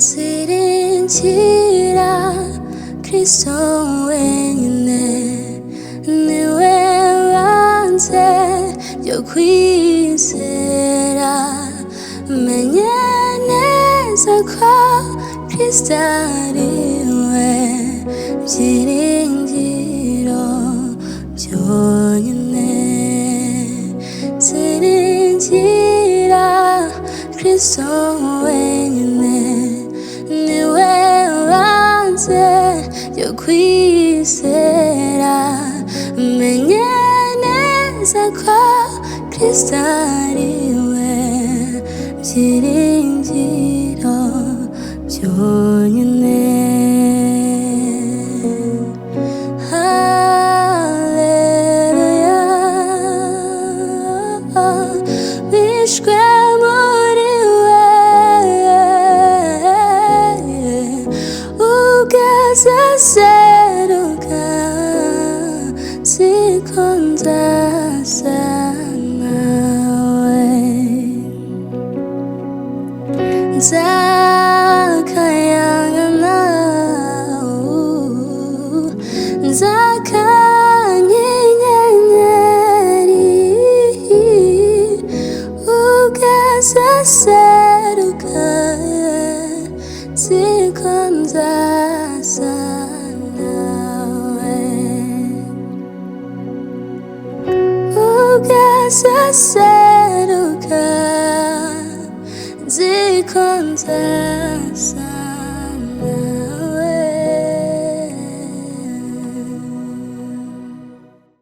ziringira Kristo wenyine niwe banze ryo kwizera menye neza ko Kristo ariwe byiringiro byonyine ziringira Kristo wenyine niwe banze ryo kwizera menye neza ko Kristo ariwe byiringiro byonyine. Bishwe muri we ugaseruka siko nzasa nawe nzakayangana nzakanyenyeri ugaseruka siko nzasa nawe ugaseruka siko nzasa